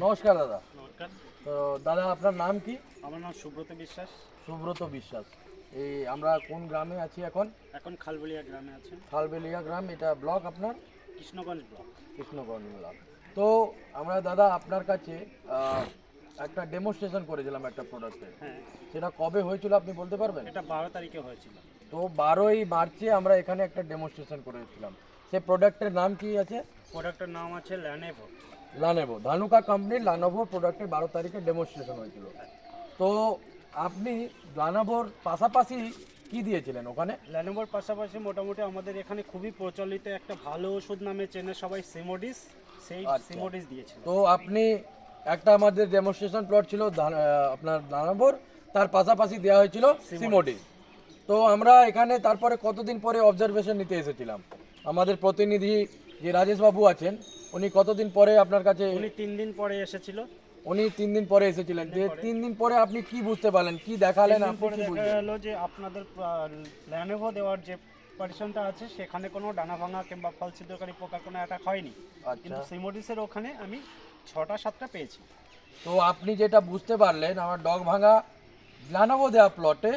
নমস্কার দাদা। নমস্কার। তো দাদা আপনার নাম কি? আমার নাম সুব্রত বিশ্বাস। সুব্রত বিশ্বাস। এই আমরা কোন গ্রামে আছি এখন? এখন খালবলিয়া গ্রামে আছেন। খালবেলিয়া গ্রাম, এটা ব্লক আপনার? কৃষ্ণগঞ্জ ব্লক। কৃষ্ণগঞ্জ ব্লক। তো আমরা দাদা আপনার কাছে একটা ডেমোস্ট্রেশন করেছিলাম একটা প্রোডাক্টের। হ্যাঁ, সেটা কবে হয়েছিল আপনি বলতে পারবেন? এটা 12 তারিখে হয়েছিল। তো 12ই মার্চে আমরা এখানে একটা ডেমোস্ট্রেশন করেছিলাম। সেই প্রোডাক্টের নাম কি আছে? প্রোডাক্টের নাম আছে ল্যানেভো। লানেভো, ধানুকা কোম্পানির লানেভো প্রোডাক্টের 12 তারিখে ডেমোস্ট্রেশন হয়েছিল। তো আপনি লানেভোর পাশাপাশি কি দিয়েছিলেন ওখানে? ল্যানেভোর পাশাপাশি মোটামুটি আমাদের এখানে খুবই প্রচলিত একটা ভালো ওষুধ নামে চেনে সবাই, সিমোডিস। সেই আচ্ছা। সিমোডিস দিয়েছিল। তো আপনি একটা আমাদের ডেমোস্ট্রেশন প্লট ছিল আপনার লানেভোর, তার পাশাপাশি দেওয়া হয়েছিল সিমোডি। তো আমরা এখানে তারপরে কতদিন পরে অবজারভেশন নিতে এসেছিলাম, আমাদের প্রতিনিধি যে রাজেশ বাবু আছেন উনি কতদিন পরে আপনার কাছে? উনি 3 দিন পরে এসেছিল। উনি 3 দিন পরে এসেছিলেন। যে 3 দিন পরে আপনি কি বুঝতে পারলেন, কি দেখালেন, 3 দিন আপনি পরে কি দেখা বুঝলেন? গেল যে আপনাদের ল্যানেভো দেওয়ার যে পার্টিশনটা আছে সেখানে কোনো ডানা ভাঙা কিংবা ফল ছিদ্রকারী পোকার কোনো অ্যাটাক হয়নি। আচ্ছা। কিন্তু সিমোডিসের ওখানে আমি 6টা-7টা পেয়েছি। তো আপনি যেটা বুঝতে পারলেন, আমার ডগ ভাঙা লানেভো দেওয়া প্লটে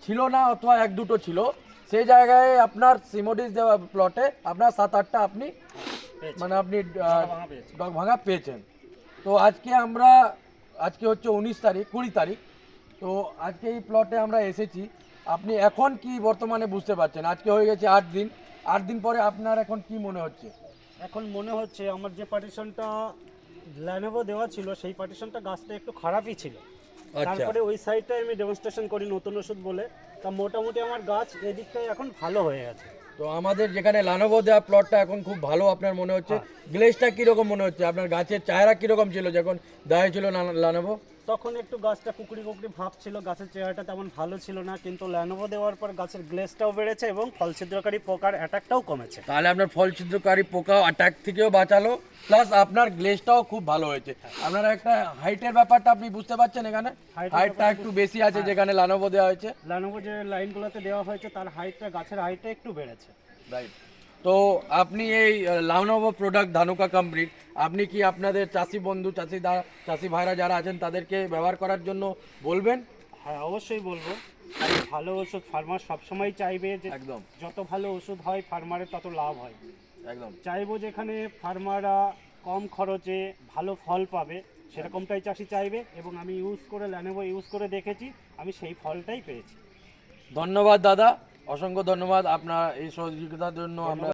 ছিল না, অথবা 1-2টো ছিল, সেই জায়গায় আপনার সিমোডিস দেওয়া প্লটে আপনার 7-8টা আপনি পেয়েছি। মানে আপনি ডানা ভাঙা পেয়েছি। ডগ ভাঙা পেয়েছেন। তো আজকে হচ্ছে 19 তারিখ, 20 তারিখ। তো আজকে এই প্লটে আমরা এসেছি। আপনি এখন কি বর্তমানে বুঝতে পারছেন? আজকে হয়ে গেছে 8 দিন। 8 দিন পরে আপনার এখন কি মনে হচ্ছে? এখন মনে হচ্ছে আমার যে পার্টিশনটা ল্যানোভো দেওয়া ছিল সেই পার্টিশনটা গাছটা একটু খারাপই ছিল। আচ্ছা। তারপরে ওই সাইডটায় আমি ডেমনস্ট্রেশন করি নতুন ওষুধ বলে, তা মোটামুটি আমার গাছ এদিকটায় এখন ভালো হয়ে গেছে। তো আমাদের যেখানে লানেভো দেওয়া প্লটটা এখন খুব ভালো আপনার মনে হচ্ছে। গ্লেজটা কীরকম মনে হচ্ছে? আপনার গাছের চেহারা কীরকম ছিল যখন দেওয়া ছিল লানেভো? তখন একটু গাছটা কুকড়ি কুকড়ি ভাব ছিল, গাছের চেহারাটা তেমন ভালো ছিল না, কিন্তু ল্যানোভো দেওয়ার পর গাছের গ্লেজটাও বেড়েছে এবং ফল ছিদ্রকারী পোকার অ্যাটাকটাও কমেছে। তাহলে আপনার ফল ছিদ্রকারী পোকা অ্যাটাক থেকেও বাঁচালো, প্লাস আপনার গ্লেজটাও খুব ভালো হয়েছে। আপনার একটা হাইটের ব্যাপারটা আপনি বুঝতে পারছেন, এখানে হাইটটা একটু বেশি আছে যেখানে লানেভো দেওয়া হয়েছে। ল্যানোভো যে লাইনগুলোতে দেওয়া হয়েছে তার হাইটটা, গাছের হাইটটা একটু বেড়েছে। রাইট। তো আপনি এই লানেভো প্রোডাক্ট ধানুকা কোম্পানির, আপনি কি আপনাদের চাষি বন্ধু, চাষি ভাইরা যারা আছেন তাদেরকে ব্যবহার করার জন্য বলবেন? হ্যাঁ, অবশ্যই বলবো। কারণ ভালো ওষুধ ফার্মার সবসময় চাইবে যে একদম যত ভালো ওষুধ হয় ফার্মারের তত লাভ হয়। একদম। চাইবো যেখানে ফার্মাররা কম খরচে ভালো ফল পাবে সেরকমটাই চাষি চাইবে, এবং আমি ল্যানোভো ইউজ করে দেখেছি, আমি সেই ফলটাই পেয়েছি। ধন্যবাদ দাদা, অসংখ্য ধন্যবাদ আপনার এই সহযোগিতার জন্য। আমরা